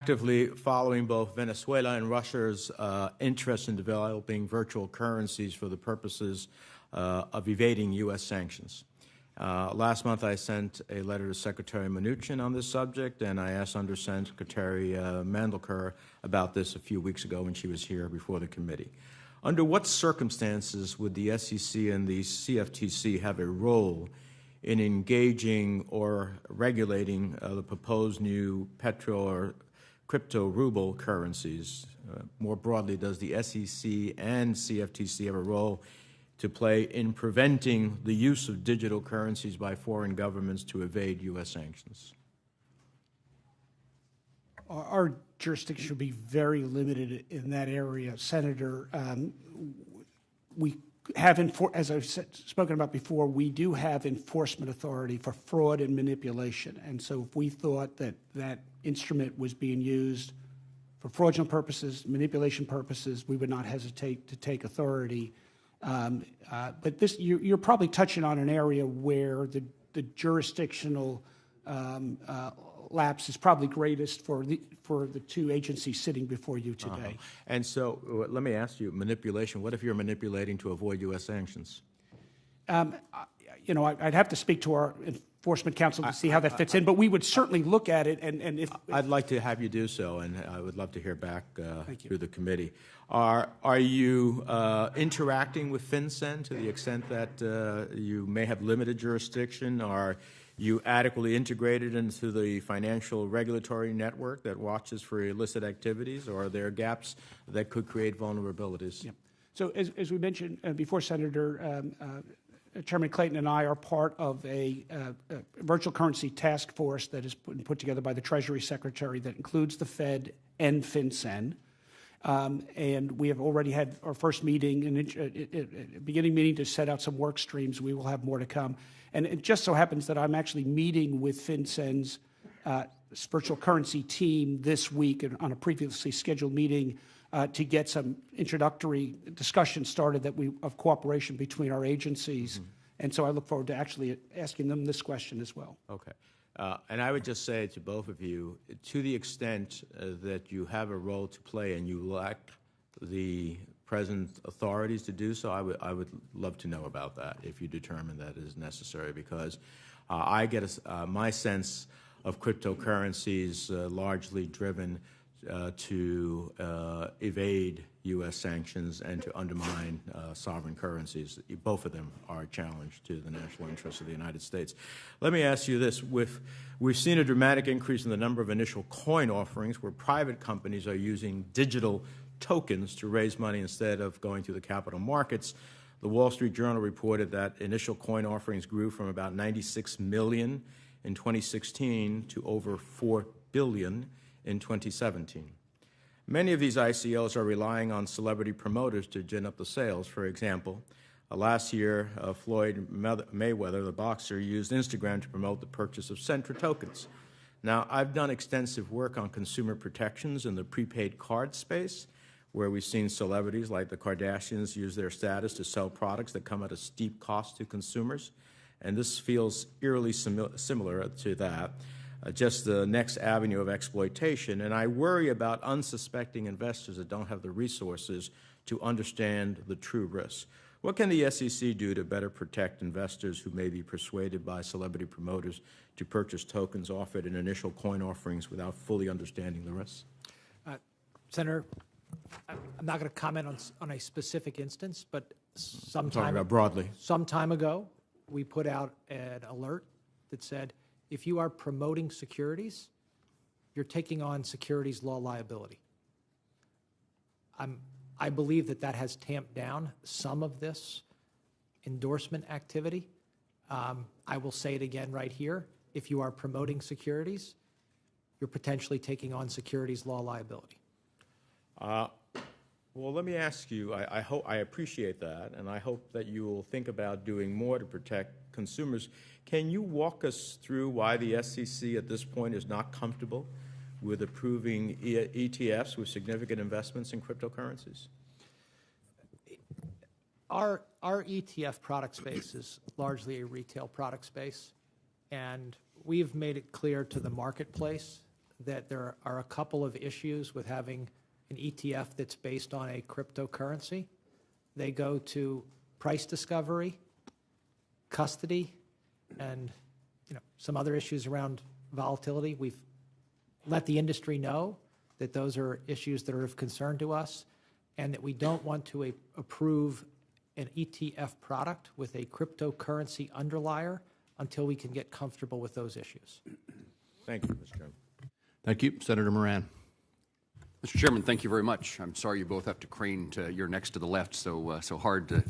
actively following both Venezuela and Russia's interest in developing virtual currencies for the purposes of evading U.S. sanctions. Last month, I sent a letter to Secretary Mnuchin on this subject, and I asked Undersecretary Mandelker about this a few weeks ago when she was here before the committee. Under what circumstances would the SEC and the CFTC have a role in engaging or regulating the proposed new petro or crypto ruble currencies? More broadly, does the SEC and CFTC have a role to play in preventing the use of digital currencies by foreign governments to evade U.S. sanctions? Our jurisdiction should be very limited in that area, Senator. We have, as I've spoken about before, we do have enforcement authority for fraud and manipulation. And so if we thought that that instrument was being used for fraudulent purposes, manipulation purposes, we would not hesitate to take authority. But this, you're probably touching on an area where the jurisdictional lapse is probably greatest for the two agencies sitting before you today. And so let me ask you, manipulation, what if you're manipulating to avoid U.S. sanctions? I'd have to speak to our enforcement counsel to see how that fits in, but we would certainly look at it. And if I'd like to have you do so, and I would love to hear back through the committee. Are you interacting with FinCEN to the extent that you may have limited jurisdiction? Are you adequately integrated into the financial regulatory network that watches for illicit activities, or are there gaps that could create vulnerabilities? Yeah. So as we mentioned before, Senator, Chairman Clayton and I are part of a virtual currency task force that is put together by the Treasury Secretary that includes the Fed and FinCEN. And we have already had our first meeting, beginning meeting to set out some work streams. We will have more to come. And it just so happens that I'm actually meeting with FinCEN's virtual currency team this week on a previously scheduled meeting to get some introductory discussion started of cooperation between our agencies. Mm-hmm. And so I look forward to actually asking them this question as well. Okay. And I would just say to both of you, to the extent that you have a role to play and you lack the present authorities to do so, I would love to know about that if you determine that is necessary, because I get my sense of cryptocurrencies largely driven to evade U.S. sanctions and to undermine sovereign currencies. Both of them are a challenge to the national interests of the United States. Let me ask you this. We've seen a dramatic increase in the number of initial coin offerings where private companies are using digital tokens to raise money instead of going to the capital markets. The Wall Street Journal reported that initial coin offerings grew from about 96 million in 2016 to over 4 billion in 2017. Many of these ICOs are relying on celebrity promoters to gin up the sales. For example, last year, Floyd Mayweather, the boxer, used Instagram to promote the purchase of Centra tokens. Now, I've done extensive work on consumer protections in the prepaid card space, where we've seen celebrities like the Kardashians use their status to sell products that come at a steep cost to consumers. And this feels eerily similar to that. Just the next avenue of exploitation. And I worry about unsuspecting investors that don't have the resources to understand the true risks. What can the SEC do to better protect investors who may be persuaded by celebrity promoters to purchase tokens offered in initial coin offerings without fully understanding the risks? Senator, I'm not going to comment on a specific instance, but some talking about broadly. Some time ago, we put out an alert that said, if you are promoting securities, you're taking on securities law liability. I believe that has tamped down some of this endorsement activity. I will say it again right here. If you are promoting securities, you're potentially taking on securities law liability. Well, let me ask you, I appreciate that, and I hope that you will think about doing more to protect consumers. Can you walk us through why the SEC at this point is not comfortable with approving ETFs with significant investments in cryptocurrencies? Our ETF product space is largely a retail product space, and we've made it clear to the marketplace that there are a couple of issues with having an ETF that's based on a cryptocurrency. They go to price discovery, custody, and some other issues around volatility. We've let the industry know that those are issues that are of concern to us, and that we don't want to approve an ETF product with a cryptocurrency underlier until we can get comfortable with those issues. Thank you, Mr. Chairman. Thank you. Senator Moran. Mr. Chairman, thank you very much. I'm sorry you both have to crane to, you're next to the left, so hard to